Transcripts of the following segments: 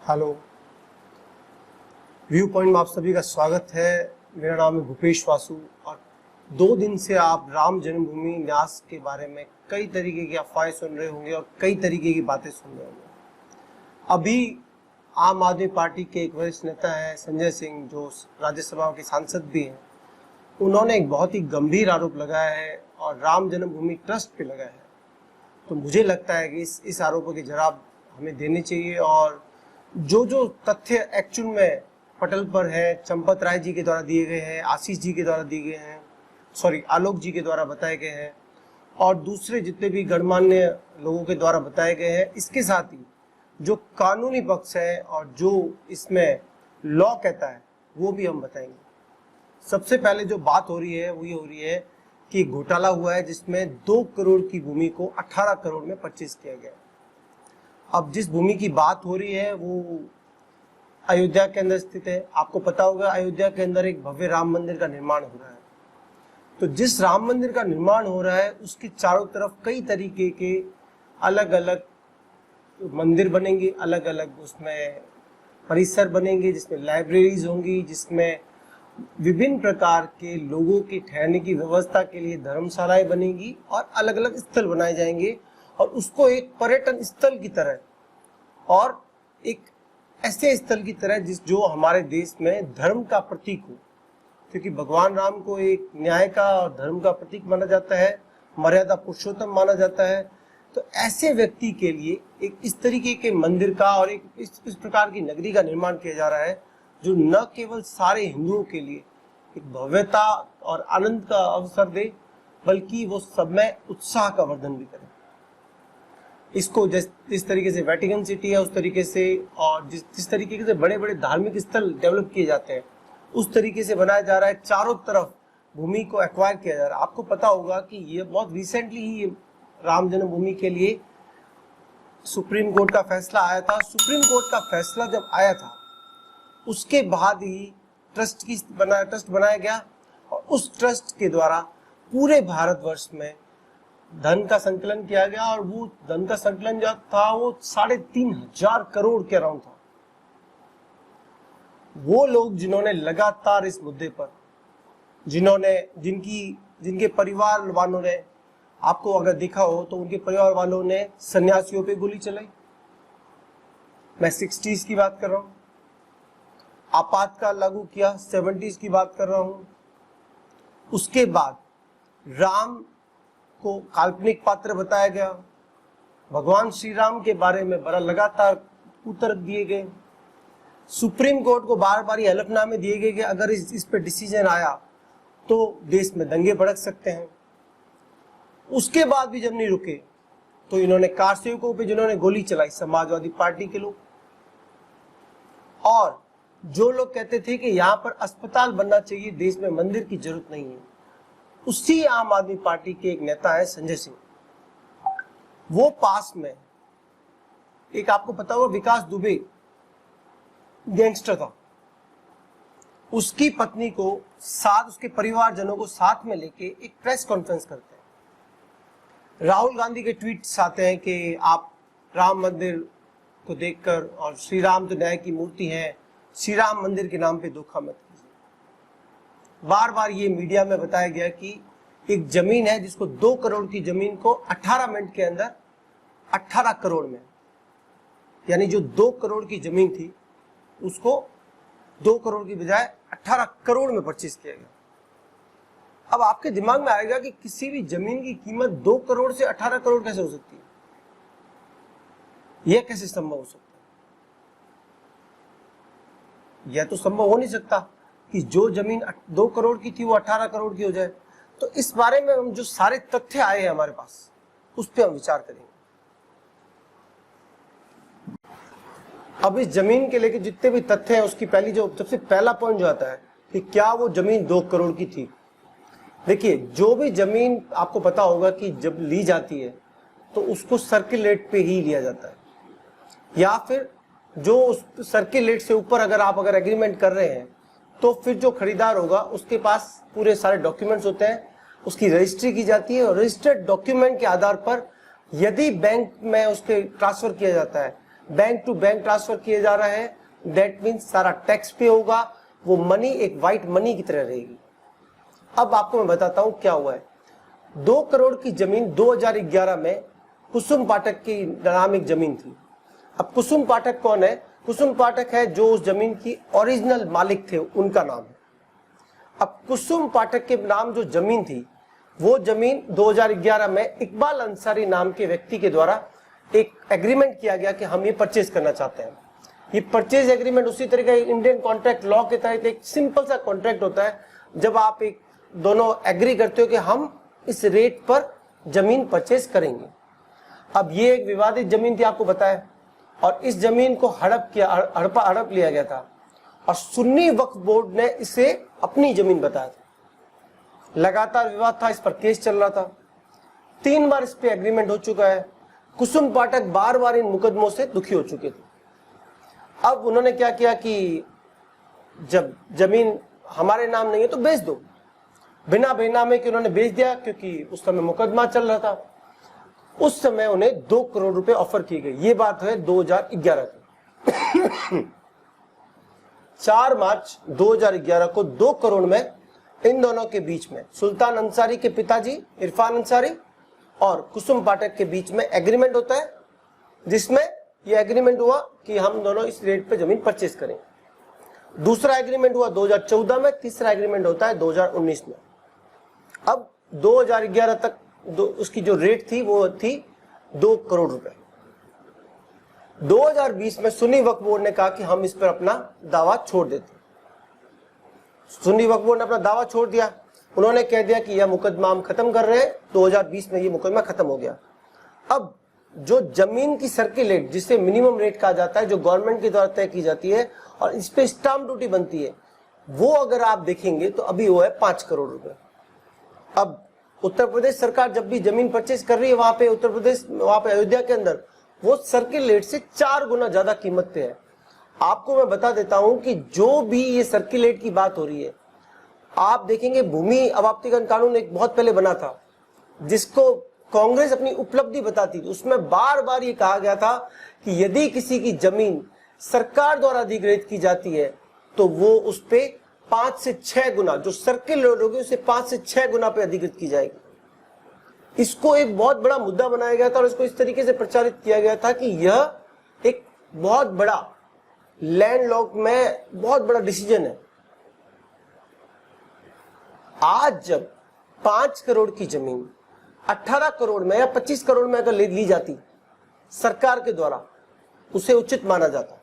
Hello, view point में आप सभी का स्वागत है। मेरा नाम है भूपेश वासु और 2 दिन से आप राम जन्मभूमि न्यास के बारे में कई तरीके की अफवाहें सुन रहे होंगे और कई तरीके की बातें सुन रहे होंगे। अभी आम आदमी पार्टी के एक वरिष्ठ नेता हैं संजय सिंह, जो राज्यसभा के सांसद भी हैं, उन्होंने एक बहुत ही गंभीर आरोप लगाया है और राम जन्मभूमि ट्रस्ट पे लगाया है। तो मुझे लगता है कि इस आरोपों के जवाब हमें देने चाहिए और जो तथ्य एक्चुअल में पटल पर है, चंपत राय जी के द्वारा दिए गए हैं, आशीष जी के द्वारा दिए गए हैं, आलोक जी के द्वारा बताए गए हैं और दूसरे जितने भी गणमान्य लोगों के द्वारा बताए गए हैं, इसके साथ ही जो कानूनी पक्ष है और जो इसमें लॉ कहता है वो भी हम बताएंगे। सबसे पहले जो बात हो रही है वो ये हो रही है कि घोटाला हुआ है जिसमें 2 करोड़ की भूमि को 18 करोड़ में परचेज किया गया। अब जिस भूमि की बात हो रही है वो अयोध्या के अंदर स्थित है। आपको पता होगा अयोध्या के अंदर एक भव्य राम मंदिर का निर्माण हो रहा है। तो जिस राम मंदिर का निर्माण हो रहा है उसके चारों तरफ कई तरीके के अलग अलग मंदिर बनेंगे, अलग अलग उसमें परिसर बनेंगे, जिसमें लाइब्रेरीज होंगी, जिसमें विभिन्न प्रकार के लोगों की ठहरने की व्यवस्था के लिए धर्मशालाएं बनेंगी और अलग अलग स्थल बनाए जाएंगे और उसको एक पर्यटन स्थल की तरह और एक ऐसे स्थल की तरह जो हमारे देश में धर्म का प्रतीक हो, क्योंकि भगवान राम को एक न्याय का और धर्म का प्रतीक माना जाता है, मर्यादा पुरुषोत्तम माना जाता है। तो ऐसे व्यक्ति के लिए एक इस तरीके के मंदिर का और एक इस प्रकार की नगरी का निर्माण किया जा रहा है जो न केवल सारे हिंदुओं के लिए एक भव्यता और आनंद का अवसर दे, बल्कि वो सब में उत्साह का वर्धन भी करे। इसको जिस तरीके से वेटिकन सिटी है उस तरीके से और जिस तरीके से बड़े बड़े धार्मिक स्थल डेवलप किए जाते हैं उस तरीके से बनाया जा रहा है। चारों तरफ भूमि को एक्वायर किया जा रहा है। आपको पता होगा कि ये बहुत रिसेंटली ही राम जन्मभूमि के लिए सुप्रीम कोर्ट का फैसला आया था। सुप्रीम कोर्ट का फैसला जब आया था उसके बाद ही ट्रस्ट बनाया गया और उस ट्रस्ट के द्वारा पूरे भारतवर्ष में धन का संकलन किया गया और वो धन का संकलन जो था वो 3,500 करोड़ के अराउंड था। वो लोग जिन्होंने लगातार इस मुद्दे पर जिनके परिवार वालों ने, आपको अगर देखा हो तो उनके परिवार वालों ने सन्यासियों पे गोली चलाई। मैं 60s की बात कर रहा हूं, आपातकाल लागू किया 70s की बात कर रहा हूं। उसके बाद राम को काल्पनिक पात्र बताया गया, भगवान श्री राम के बारे में बड़ा लगातार उत्तर दिए गए, सुप्रीम कोर्ट को बार बार ये हलफनामे दिए गए कि अगर इस पे डिसीजन आया तो देश में दंगे भड़क सकते हैं। उसके बाद भी जब नहीं रुके तो इन्होंने कार सेवकों पे जिन्होंने गोली चलाई, समाजवादी पार्टी के लोग, और जो लोग कहते थे कि यहाँ पर अस्पताल बनना चाहिए, देश में मंदिर की जरूरत नहीं है, उसी आम आदमी पार्टी के एक नेता है संजय सिंह। वो पास में एक, आपको पता होगा, विकास दुबे गैंगस्टर था, उसकी पत्नी को साथ, उसके परिवारजनों को साथ में लेके एक प्रेस कॉन्फ्रेंस करते हैं। राहुल गांधी के ट्वीट्स आते हैं कि आप राम मंदिर को देखकर, और श्री राम तो न्याय की मूर्ति है, श्री राम मंदिर के नाम पे धोखा मत कीजिए। बार बार ये मीडिया में बताया गया कि एक जमीन है जिसको 2 करोड़ की जमीन को 18 मिनट के अंदर 18 करोड़ में, यानी जो 2 करोड़ की जमीन थी उसको 2 करोड़ की बजाय 18 करोड़ में परचेज किया गया। अब आपके दिमाग में आएगा कि किसी भी जमीन की कीमत 2 करोड़ से 18 करोड़ कैसे हो सकती है? यह कैसे संभव हो सकता है? यह तो संभव हो नहीं सकता कि जो जमीन 2 करोड़ की थी वो 18 करोड़ की हो जाए। तो इस बारे में हम जो सारे तथ्य आए हैं हमारे पास, उस पर हम विचार करेंगे। अब इस जमीन के लेके जितने भी तथ्य हैं उसकी सबसे पहला पॉइंट जो आता है कि क्या वो जमीन 2 करोड़ की थी। देखिए, जो भी जमीन आपको पता होगा कि जब ली जाती है तो उसको सर्किल रेट पे ही लिया जाता है, या फिर जो उस सर्किल रेट से ऊपर अगर एग्रीमेंट कर रहे हैं तो फिर जो खरीदार होगा उसके पास पूरे सारे डॉक्यूमेंट्स होते हैं, उसकी रजिस्ट्री की जाती है और रजिस्टर्ड डॉक्यूमेंट के आधार पर यदि बैंक में उसके ट्रांसफर किया जाता है बैंक टू बैंक ट्रांसफर किए जा रहे हैं, दैट मीन्स सारा टैक्स पे होगा, वो मनी एक व्हाइट मनी की तरह रहेगी। अब आपको मैं बताता हूं क्या हुआ है। 2 करोड़ की जमीन 2011 में कुसुम पाठक की नाम एक जमीन थी। अब कुसुम पाठक कौन है? कुसुम पाठक है जो उस जमीन की ओरिजिनल मालिक थे, उनका नाम है। अब कुसुम पाठक के नाम जो जमीन थी, वो जमीन 2011 में इकबाल अंसारी नाम के व्यक्ति के द्वारा एक एग्रीमेंट किया गया कि हम ये परचेज करना चाहते हैं। ये परचेज एग्रीमेंट उसी तरह का इंडियन कॉन्ट्रैक्ट लॉ के तहत एक सिंपल सा कॉन्ट्रैक्ट होता है, जब आप एक दोनों एग्री करते हो कि हम इस रेट पर जमीन परचेज करेंगे। अब ये एक विवादित जमीन थी, आपको बताया, और इस जमीन को हड़प लिया गया था और सुन्नी वक्फ बोर्ड ने इसे अपनी जमीन बताया था। लगातार विवाद था, इस पर केस चल रहा था। 3 बार इस पे एग्रीमेंट हो चुका है। कुसुम पाठक बार बार इन मुकदमों से दुखी हो चुके थे। अब उन्होंने क्या किया कि जब जमीन हमारे नाम नहीं है तो बेच दो। बिना बेनामे के उन्होंने बेच दिया, क्योंकि उस समय मुकदमा चल रहा था। उस समय उन्हें 2 करोड़ रुपए ऑफर की गई। ये बात है 2011 की। 4 मार्च 2011 को 2 करोड़ में इन दोनों के बीच में, सुल्तान अंसारी के पिताजी इरफान अंसारी और कुसुम पाठक के बीच में एग्रीमेंट होता है, जिसमें यह एग्रीमेंट हुआ कि हम दोनों इस रेट पे जमीन परचेज करें। दूसरा एग्रीमेंट हुआ 2014 में, तीसरा एग्रीमेंट होता है 2019 में। अब 2011 तक उसकी जो रेट थी वो थी 2 करोड़ रुपए। 2020 में सुन्नी वक्फ बोर्ड ने कहा कि हम इस पर अपना दावा छोड़ देते। सुन्नी वक्फ बोर्ड ने अपना दावा छोड़ दिया। उन्होंने कह दिया कि यह मुकदमा हम खत्म कर रहे हैं। 2020 में ये मुकदमा खत्म हो गया। अब जो जमीन की सर्किल रेट, जिसे मिनिमम रेट कहा जाता है, जो गवर्नमेंट के द्वारा तय की जाती है और इस पे स्टाम्प ड्यूटी बनती है, वो अगर आप देखेंगे तो अभी वो है 5 करोड़ रुपए। अब उत्तर प्रदेश सरकार जब भी जमीन परचेज कर रही है, वहां पे उत्तर प्रदेश, वहां पे अयोध्या के अंदर, वो सर्किल रेट से 4 गुना ज्यादा कीमत पे है। आपको मैं बता देता हूं कि जो भी ये सर्किल रेट की बात हो रही है, आप देखेंगे भूमि अवाप्तिकरण कानून एक बहुत पहले बना था, जिसको कांग्रेस अपनी उपलब्धि बताती थी। उसमें बार बार ये कहा गया था कि यदि किसी की जमीन सरकार द्वारा अधिग्रहित की जाती है तो वो उस पे 5 से 6 गुना, जो सर्किल रेट होगी उससे 5 से 6 गुना पे अधिग्रहित की जाएगी। इसको एक बहुत बड़ा मुद्दा बनाया गया था और इसको इस तरीके से प्रचारित किया गया था कि यह एक बहुत बड़ा लैंडलॉर्ड में बहुत बड़ा डिसीजन है। आज जब 5 करोड़ की जमीन 18 करोड़ में या 25 करोड़ में अगर ली जाती सरकार के द्वारा, उसे उचित माना जाता।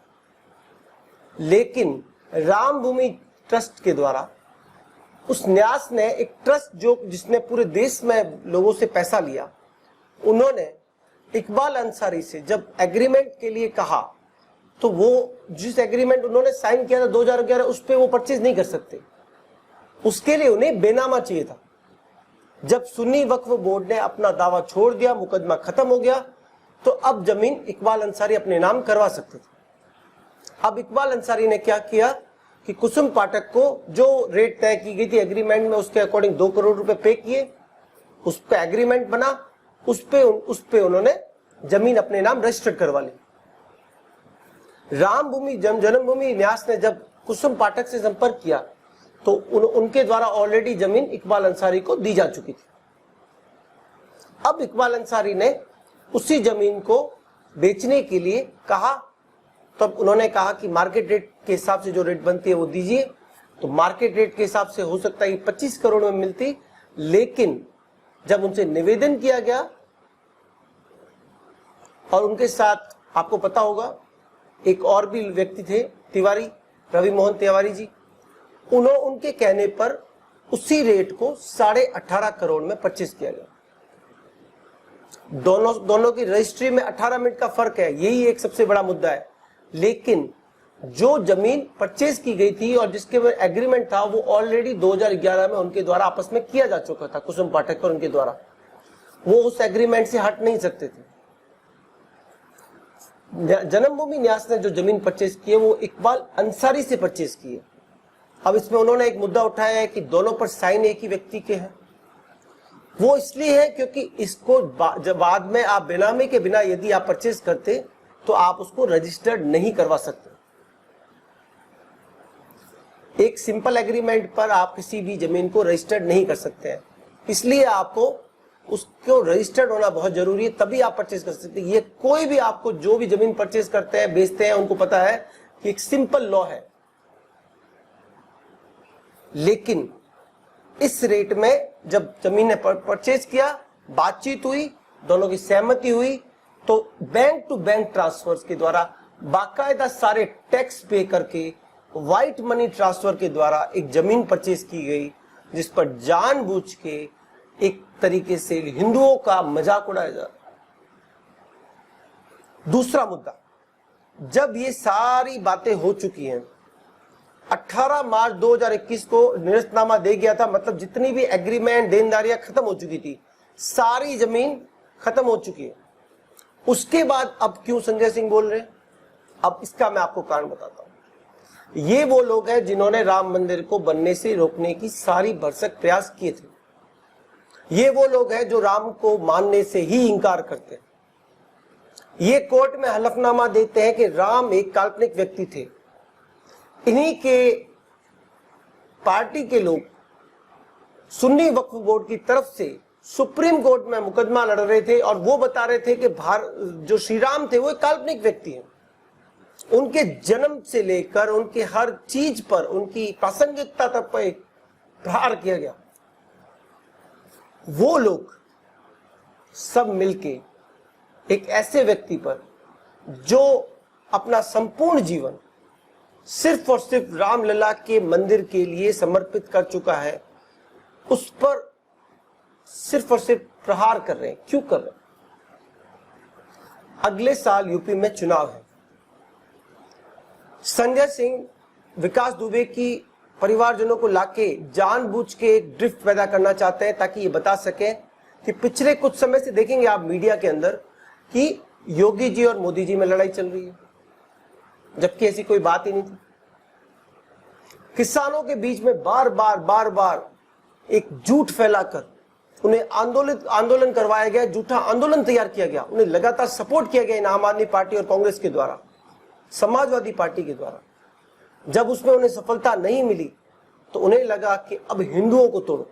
लेकिन राम भूमि ट्रस्ट के द्वारा उस न्यास ने एक ट्रस्ट जो जिसने पूरे देश में लोगों से पैसा लिया, उन्होंने इकबाल अंसारी से जब एग्रीमेंट के लिए कहा तो वो जिस एग्रीमेंट उन्होंने साइन किया था 2011, उस पे वो परचेज नहीं कर सकते। उसके लिए उन्हें बेनामा चाहिए था। जब सुन्नी वक्फ बोर्ड ने अपना दावा छोड़ दिया, मुकदमा खत्म हो गया, तो अब जमीन इकबाल अंसारी अपने नाम करवा सकते थे। अब इकबाल अंसारी ने क्या किया कि कुसुम पाठक को जो रेट तय की गई थी एग्रीमेंट में, उसके अकॉर्डिंग 2 करोड़ रुपए पे किए, उस पर एग्रीमेंट बना, उस पे उन्होंने जमीन अपने नाम रजिस्टर करवा ली। रामभूमि जन्मभूमि न्यास ने जब कुसुम पाठक से संपर्क किया तो उनके द्वारा ऑलरेडी जमीन इकबाल अंसारी को दी जा चुकी थी। अब इकबाल अंसारी ने उसी जमीन को बेचने के लिए कहा, तब उन्होंने कहा कि मार्केट रेट के हिसाब से जो रेट बनती है वो दीजिए। तो मार्केट रेट के हिसाब से हो सकता है 25 करोड़ में मिलती, लेकिन जब उनसे निवेदन किया गया और उनके साथ आपको पता होगा एक और भी व्यक्ति थे, तिवारी, रवि मोहन तिवारी जी, उनके कहने पर उसी रेट को 18.5 करोड़ में परचेज किया गया। दोनों की रजिस्ट्री में 18 मिनट का फर्क है, यही एक सबसे बड़ा मुद्दा है। लेकिन जो जमीन परचेज की गई थी और जिसके एग्रीमेंट था वो ऑलरेडी 2011 में उनके द्वारा आपस में किया जा चुका था, कुसुम पाठक और उनके द्वारा। वो उस एग्रीमेंट से हट नहीं सकते थे। जन्मभूमि न्यास ने जो जमीन परचेज की है वो इकबाल अंसारी से परचेज की है। अब इसमें उन्होंने एक मुद्दा उठाया है कि दोनों पर साइन एक ही व्यक्ति के हैं। वो इसलिए है क्योंकि इसको जब बाद में आप बेनामी के बिना यदि आप परचेज करते तो आप उसको रजिस्टर्ड नहीं करवा सकते। एक सिंपल एग्रीमेंट पर आप किसी भी जमीन को रजिस्टर्ड नहीं कर सकते हैं, इसलिए आपको उसको रजिस्टर्ड होना बहुत जरूरी है, तभी आप परचेज कर सकते हैं। ये कोई भी आपको जो भी जमीन परचेज करते हैं, बेचते हैं, उनको पता है कि एक सिंपल लॉ है। लेकिन इस रेट में जब जमीन ने परचेज किया, बातचीत हुई, दोनों की सहमति हुई, तो बैंक टू बैंक ट्रांसफर के द्वारा बाकायदा सारे टैक्स पे करके व्हाइट मनी ट्रांसफर के द्वारा एक जमीन परचेज की गई, जिस पर जानबूझ के एक तरीके से हिंदुओं का मजाक उड़ाया जा रहा। दूसरा मुद्दा, जब ये सारी बातें हो चुकी हैं, 18 मार्च 2021 को निरस्तनामा दे गया था, मतलब जितनी भी एग्रीमेंट देनदारियां खत्म हो चुकी थी, सारी जमीन खत्म हो चुकी है। उसके बाद अब क्यों संजय सिंह बोल रहे हैं? अब इसका मैं आपको कारण बताता हूं। ये वो लोग हैं जिन्होंने राम मंदिर को बनने से रोकने की सारी भरसक प्रयास किए थे। ये वो लोग हैं जो राम को मानने से ही इंकार करते हैं। ये कोर्ट में हलफनामा देते हैं कि राम एक काल्पनिक व्यक्ति थे। इन्हीं के पार्टी के लोग सुन्नी वक्फ बोर्ड की तरफ से सुप्रीम कोर्ट में मुकदमा लड़ रहे थे और वो बता रहे थे कि जो श्री राम थे वो एक काल्पनिक व्यक्ति हैं। उनके जन्म से लेकर उनके हर चीज पर, उनकी प्रासंगिकता तक पर प्रहार किया गया। वो लोग सब मिलके एक ऐसे व्यक्ति पर जो अपना संपूर्ण जीवन सिर्फ और सिर्फ रामलला के मंदिर के लिए समर्पित कर चुका है, उस पर सिर्फ और सिर्फ प्रहार कर रहे हैं। क्यों कर रहे हैं? अगले साल यूपी में चुनाव है। संजय सिंह विकास दुबे की परिवारजनों को लाके जानबूझ के एक ड्रिफ्ट पैदा करना चाहते हैं, ताकि ये बता सकें कि पिछले कुछ समय से देखेंगे आप मीडिया के अंदर कि योगी जी और मोदी जी में लड़ाई चल रही है, जबकि ऐसी कोई बात ही नहीं थी। किसानों के बीच में बार बार एक झूठ फैलाकर उन्हें आंदोलन करवाया गया, झूठा आंदोलन तैयार किया गया, उन्हें लगातार सपोर्ट किया गया इन आम आदमी पार्टी और कांग्रेस के द्वारा, समाजवादी पार्टी के द्वारा। जब उसमें उन्हें सफलता नहीं मिली तो उन्हें लगा कि अब हिंदुओं को तोड़ो।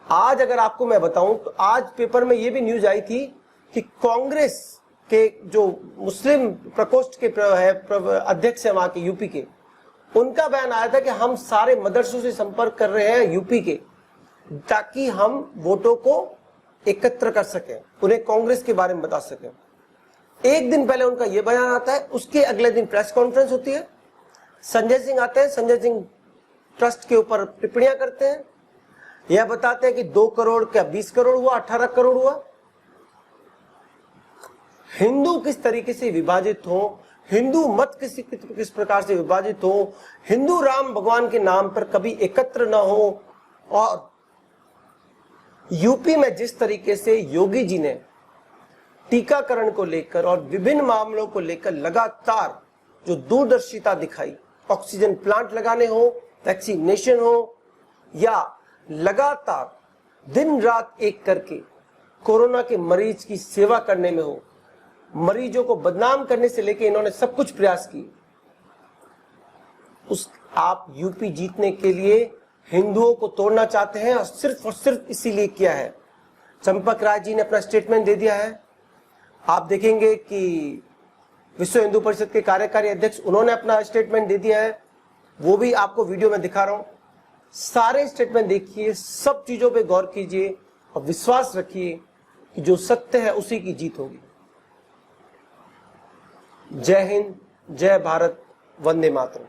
आज अगर आपको मैं बताऊं तो आज पेपर में यह भी न्यूज आई थी कि कांग्रेस के जो मुस्लिम प्रकोष्ठ के अध्यक्ष हैं वहां के यूपी के, उनका बयान आया था कि हम सारे मदरसों से संपर्क कर रहे हैं यूपी के, ताकि हम वोटों को एकत्र कर सकें, उन्हें कांग्रेस के बारे में बता सकें। एक दिन पहले उनका यह बयान आता है, उसके अगले दिन प्रेस कॉन्फ्रेंस होती है, संजय सिंह आते हैं, संजय सिंह ट्रस्ट के ऊपर टिप्पणियां करते हैं, यह बताते हैं कि 2 करोड़ क्या 20 करोड़ हुआ, 18 करोड़ हुआ। हिंदू किस तरीके से विभाजित हो, हिंदू मत किस प्रकार से विभाजित हो, हिंदू राम भगवान के नाम पर कभी एकत्र ना हो, और यूपी में जिस तरीके से योगी जी ने टीकाकरण को लेकर और विभिन्न मामलों को लेकर लगातार जो दूरदर्शिता दिखाई, ऑक्सीजन प्लांट लगाने हो, वैक्सीनेशन हो, या लगातार दिन रात एक करके कोरोना के मरीज की सेवा करने में हो, मरीजों को बदनाम करने से लेकर इन्होंने सब कुछ प्रयास किए। आप यूपी जीतने के लिए हिंदुओं को तोड़ना चाहते हैं और सिर्फ इसीलिए किया है। चंपक राय जी ने अपना स्टेटमेंट दे दिया है। आप देखेंगे कि विश्व हिंदू परिषद के कार्यकारी अध्यक्ष, उन्होंने अपना स्टेटमेंट दे दिया है, वो भी आपको वीडियो में दिखा रहा हूं। सारे स्टेटमेंट देखिए, सब चीजों पे गौर कीजिए और विश्वास रखिए कि जो सत्य है उसी की जीत होगी। जय हिंद, जय भारत, वंदे मातरम।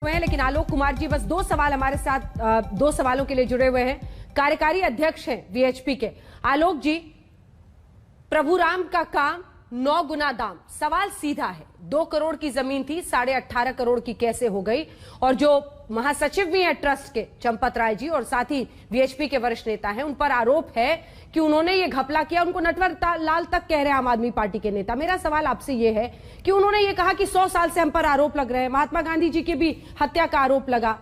लेकिन आलोक कुमार जी बस 2 सवाल हमारे साथ 2 सवालों के लिए जुड़े हुए हैं। कार्यकारी अध्यक्ष हैं वीएचपी के आलोक जी, प्रभु राम का काम 9 गुना दाम। सवाल सीधा है, 2 करोड़ की जमीन थी, 18.5 करोड़ की कैसे हो गई? और जो महासचिव भी हैं ट्रस्ट के चंपत राय जी और साथ ही वीएचपी के वरिष्ठ नेता हैं, उन पर आरोप है कि उन्होंने ये घपला किया। उनको नटवर लाल तक कह रहे हैं आम आदमी पार्टी के नेता। मेरा सवाल आपसे ये है कि उन्होंने ये कहा कि 100 साल से हम पर आरोप लग रहे हैं, महात्मा गांधी जी की भी हत्या का आरोप लगा।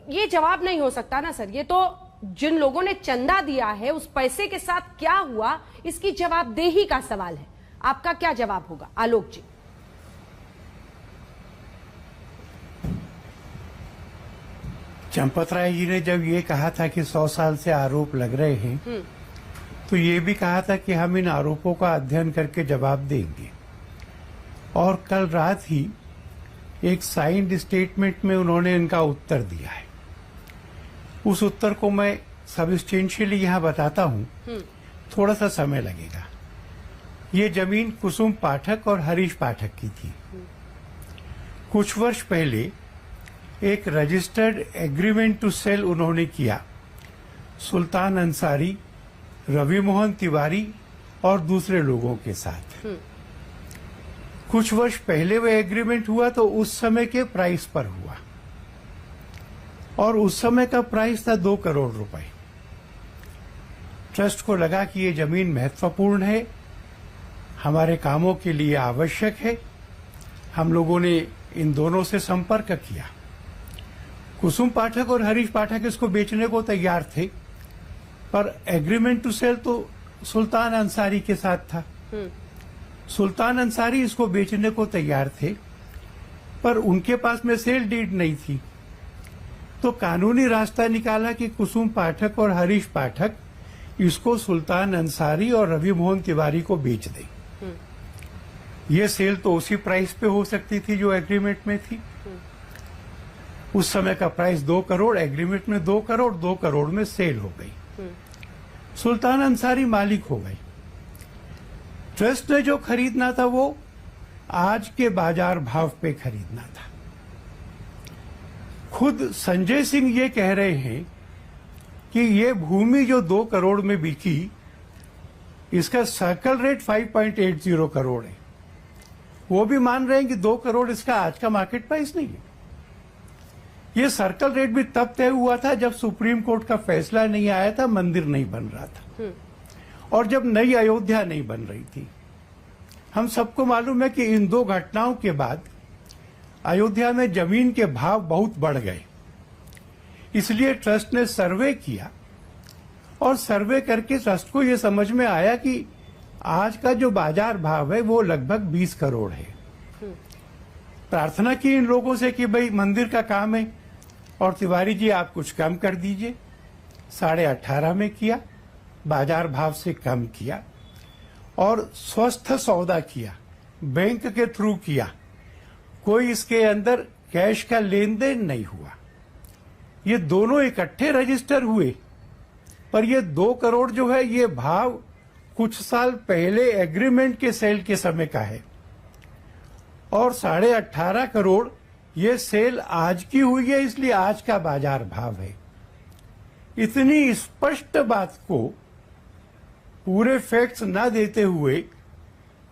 ये जवाब नहीं हो सकता ना सर, ये तो जिन लोगों ने चंदा दिया है उस पैसे के साथ क्या हुआ, इसकी जवाबदेही का सवाल है। आपका क्या जवाब होगा आलोक जी? चंपत राय जी ने जब ये कहा था कि 100 साल से आरोप लग रहे हैं, तो ये भी कहा था कि हम इन आरोपों का अध्ययन करके जवाब देंगे। और कल रात ही एक साइंड स्टेटमेंट में उन्होंने इनका उत्तर दिया है। उस उत्तर को मैं सबस्टेंशियली यहाँ बताता हूँ, थोड़ा सा समय लगेगा। ये जमीन कुसुम पाठक और हरीश पाठक की थी। कुछ वर्ष पहले एक रजिस्टर्ड एग्रीमेंट टू सेल उन्होंने किया सुल्तान अंसारी, रवि मोहन तिवारी और दूसरे लोगों के साथ। कुछ वर्ष पहले वह एग्रीमेंट हुआ तो उस समय के प्राइस पर हुआ, और उस समय का प्राइस था 2 करोड़ रुपए। ट्रस्ट को लगा कि ये जमीन महत्वपूर्ण है, हमारे कामों के लिए आवश्यक है। हम लोगों ने इन दोनों से संपर्क किया। कुसुम पाठक और हरीश पाठक इसको बेचने को तैयार थे, पर एग्रीमेंट टू सेल तो सुल्तान अंसारी के साथ था। सुल्तान अंसारी इसको बेचने को तैयार थे, पर उनके पास में सेल डीड नहीं थी। तो कानूनी रास्ता निकाला कि कुसुम पाठक और हरीश पाठक इसको सुल्तान अंसारी और रवि मोहन तिवारी को बेच दें। ये सेल तो उसी प्राइस पे हो सकती थी जो एग्रीमेंट में थी। उस समय का प्राइस 2 करोड़, एग्रीमेंट में 2 करोड़, 2 करोड़ में सेल हो गई। सुल्तान अंसारी मालिक हो गई। ट्रस्ट ने जो खरीदना था वो आज के बाजार भाव पे खरीदना था। खुद संजय सिंह ये कह रहे हैं कि ये भूमि जो 2 करोड़ में बिकी, इसका सर्कल रेट 5.80 करोड़ है। वो भी मान रहे हैं कि 2 करोड़ इसका आज का मार्केट प्राइस नहीं है। ये सर्कल रेट भी तब तय हुआ था जब सुप्रीम कोर्ट का फैसला नहीं आया था, मंदिर नहीं बन रहा था, और जब नई अयोध्या नहीं बन रही थी। हम सबको मालूम है कि इन 2 घटनाओं के बाद अयोध्या में जमीन के भाव बहुत बढ़ गए। इसलिए ट्रस्ट ने सर्वे किया, और सर्वे करके ट्रस्ट को यह समझ में आया कि आज का जो बाजार भाव है वो लगभग 20 करोड़ है। प्रार्थना की इन लोगों से कि भाई मंदिर का काम है और तिवारी जी आप कुछ कम कर दीजिए। 18.5 में किया, बाजार भाव से कम किया, और स्वस्थ सौदा किया, बैंक के थ्रू किया। कोई इसके अंदर कैश का लेन देन नहीं हुआ। ये दोनों इकट्ठे रजिस्टर हुए, पर ये 2 करोड़ जो है ये भाव कुछ साल पहले एग्रीमेंट के सेल के समय का है, और 18.5 करोड़ ये सेल आज की हुई है, इसलिए आज का बाजार भाव है। इतनी स्पष्ट बात को पूरे फैक्ट्स ना देते हुए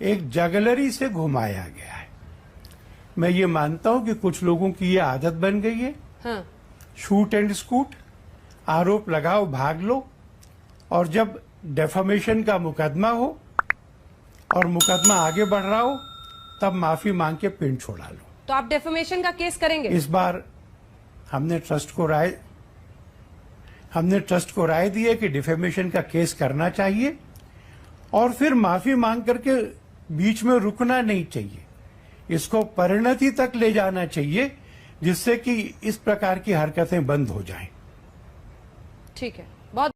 एक जगलरी से घुमाया गया है। मैं ये मानता हूं कि कुछ लोगों की ये आदत बन गई है। हाँ। शूट एंड स्कूट, आरोप लगाओ भाग लो, और जब डेफामेशन का मुकदमा हो और मुकदमा आगे बढ़ रहा हो तब माफी मांग के पिंड छोड़ा लो। तो आप डेफेमेशन का केस करेंगे? इस बार हमने ट्रस्ट को राय दी है कि डिफेमेशन का केस करना चाहिए, और फिर माफी मांग करके बीच में रुकना नहीं चाहिए। इसको परिणति तक ले जाना चाहिए, जिससे कि इस प्रकार की हरकतें बंद हो जाएं। ठीक है, बहुत